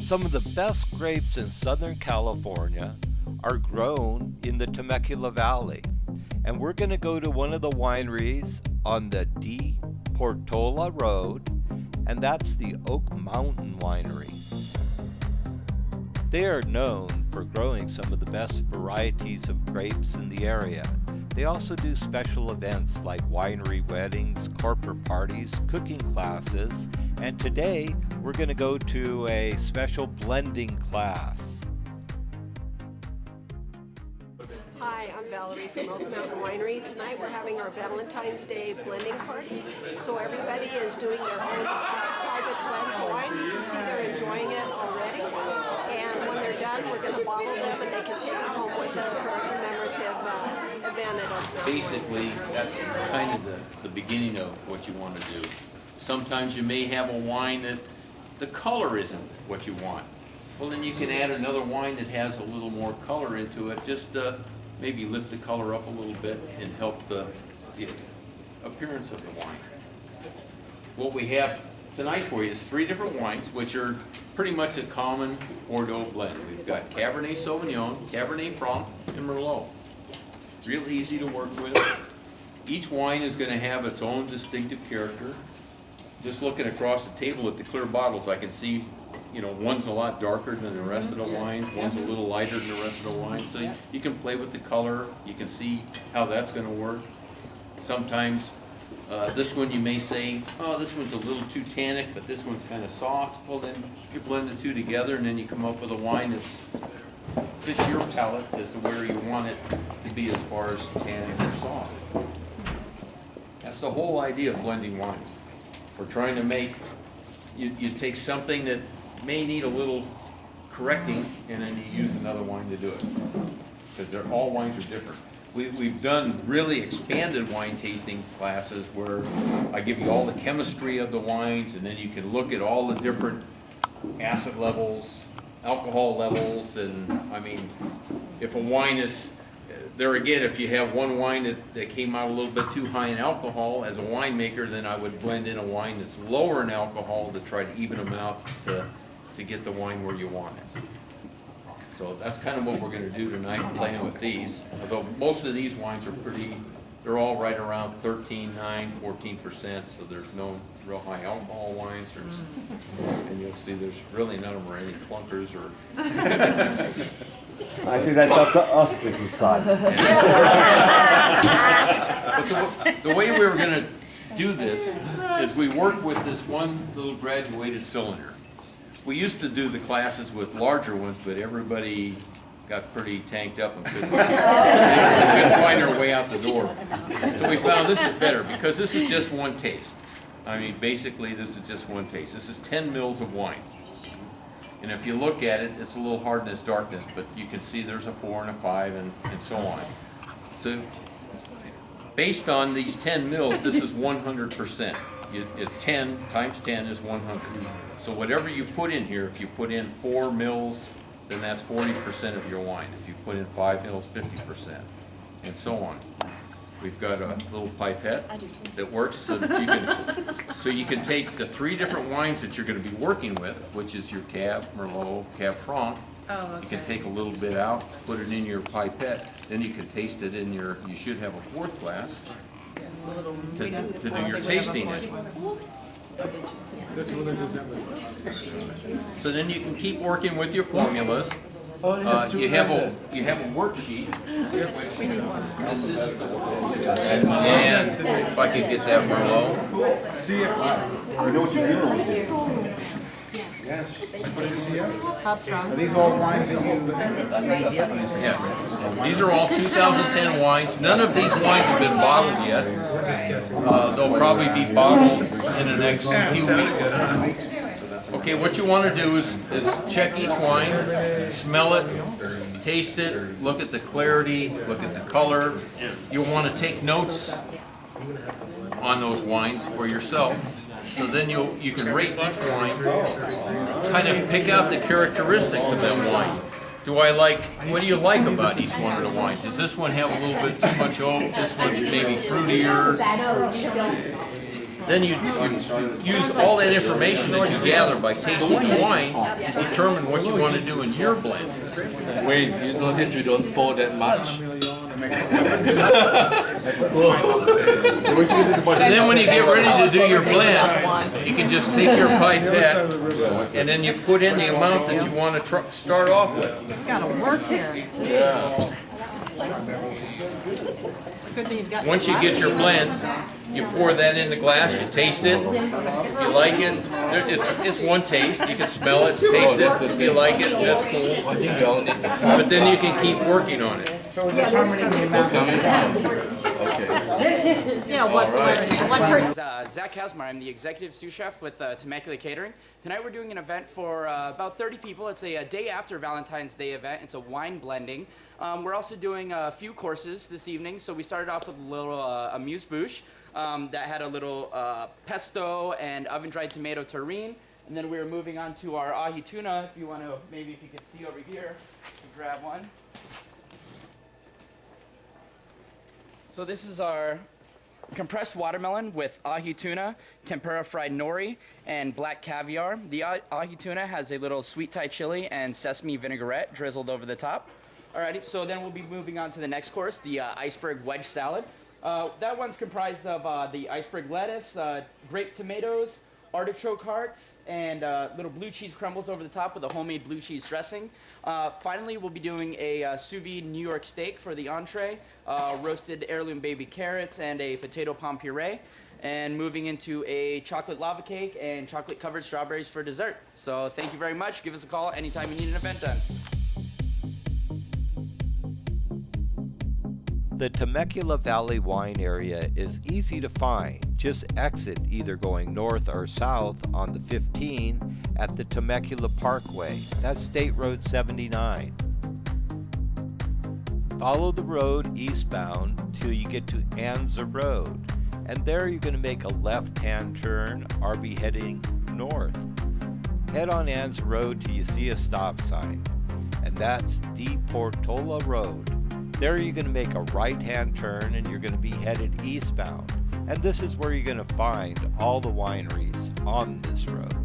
Some of the best grapes in Southern California are grown in the Temecula Valley. And we're going to go to one of the wineries on the D. Portola Road, and that's the Oak Mountain Winery. They are known for growing some of the best varieties of grapes in the area. They also do special events like winery weddings, corporate parties, cooking classes, and today we're going to go to a special blending class. Hi, I'm Valerie from Oak Mountain Winery. Tonight we're having our Valentine's Day blending party. So everybody is doing their own private blends of wine. You can see they're enjoying it already. And when they're done, we're going to bottle them and they can take them home with them for a commemorative event at Oak Mountain. Basically, that's kind of the beginning of what you want to do. Sometimes you may have a wine that the color isn't what you want. Well, then you can add another wine that has a little more color into it, just maybe lift the color up a little bit and help the appearance of the wine. What we have tonight for you is 3 different wines, which are pretty much a common Bordeaux blend. We've got Cabernet Sauvignon, Cabernet Franc, and Merlot. Real easy to work with. Each wine is going to have its own distinctive character. Just looking across the table at the clear bottles, I can see, one's a lot darker than the rest of the wines, one's a little lighter than the rest of the wines. So you can play with the color, you can see how that's going to work. Sometimes this one you may say, oh, this one's a little too tannic, but this one's kind of soft. Well, then you blend the two together and then you come up with a wine that fits your palate as to where you want it to be as far as tannic or soft. That's the whole idea of blending wines. We're trying to make, you take something that may need a little correcting and then you use another wine to do it. Because all wines are different. We've done really expanded wine tasting classes where I give you all the chemistry of the wines and then you can look at all the different acid levels, alcohol levels, and I mean, if a wine is, there again, if you have one wine that came out a little bit too high in alcohol, as a winemaker, then I would blend in a wine that's lower in alcohol to try to even them out to get the wine where you want it. So that's kind of what we're going to do tonight, playing with these. Although most of these wines are they're all right around 13, 9, 14%, so there's no real high alcohol wines. And you'll see there's really none of them are any clunkers or... I think that's up to us to decide. But the way we were going to do this is we work with this one little graduated cylinder. We used to do the classes with larger ones, but everybody got pretty tanked up and couldn't find their way out the door. So we found this is better because this is just one taste. I mean, basically this is just one taste. This is 10 mils of wine. And if you look at it, it's a little hardness, darkness, but you can see there's a 4 and a 5 and so on. So based on these 10 mils, this is 100%. 10 times 10 is 100. So whatever you put in here, if you put in 4 mils, then that's 40% of your wine. If you put in 5 mils, 50%, and so on. We've got a little pipette that works so that you can take the 3 different wines that you're going to be working with, which is your Cab, Merlot, Cab Franc. Oh, okay. You can take a little bit out, put it in your pipette, then you can taste it in you should have a 4th glass to do your tasting in. So then you can keep working with your formulas. You have a worksheet. And if I could get that Merlot. See it. You know what you're dealing with here. Yes. Are these all wines that you... Yes. These are all 2010 wines. None of these wines have been bottled yet. They'll probably be bottled in the next few weeks. Okay, what you want to do is check each wine, smell it, taste it, look at the clarity, look at the color. You'll want to take notes on those wines for yourself. So then you can rate each wine, kind of pick out the characteristics of that wine. What do you like about each one of the wines? Does this one have a little bit too much oak? This one's maybe fruitier. Then you use all that information that you gather by tasting the wine to determine what you want to do in your blend. Wayne, you notice we don't pour that much. And then when you get ready to do your blend, you can just take your pipette and then you put in the amount that you want to start off with. Gotta work here. Once you get your blend, you pour that in the glass, you taste it. If you like it, it's one taste. You can smell it, taste it. If you like it, that's cool. But then you can keep working on it. Yeah, what person? Zach Hasmar. I'm the executive sous chef with Temecula Catering. Tonight we're doing an event for about 30 people. It's a day after Valentine's Day event. It's a wine blending. We're also doing a few courses this evening. So we started off with a little amuse-bouche that had a little pesto and oven-dried tomato terrine. And then we were moving on to our ahi tuna. If you want to, maybe if you could see over here, grab one. So this is our compressed watermelon with ahi tuna, tempura fried nori, and black caviar. The ahi tuna has a little sweet Thai chili and sesame vinaigrette drizzled over the top. Alrighty, so then we'll be moving on to the next course, the iceberg wedge salad. That one's comprised of the iceberg lettuce, grape tomatoes, artichoke hearts, and little blue cheese crumbles over the top with a homemade blue cheese dressing. Finally, we'll be doing a sous vide New York steak for the entree, roasted heirloom baby carrots, and a potato palm puree. And moving into a chocolate lava cake and chocolate covered strawberries for dessert. So thank you very much. Give us a call anytime you need an event done. The Temecula Valley wine area is easy to find. Just exit either going north or south on the 15 at the Temecula Parkway. That's State Road 79. Follow the road eastbound till you get to Anza Road, and there you're going to make a left-hand turn or be heading north. Head on Anza Road till you see a stop sign, and that's De Portola Road. There you're going to make a right-hand turn and you're going to be headed eastbound. And this is where you're going to find all the wineries on this road.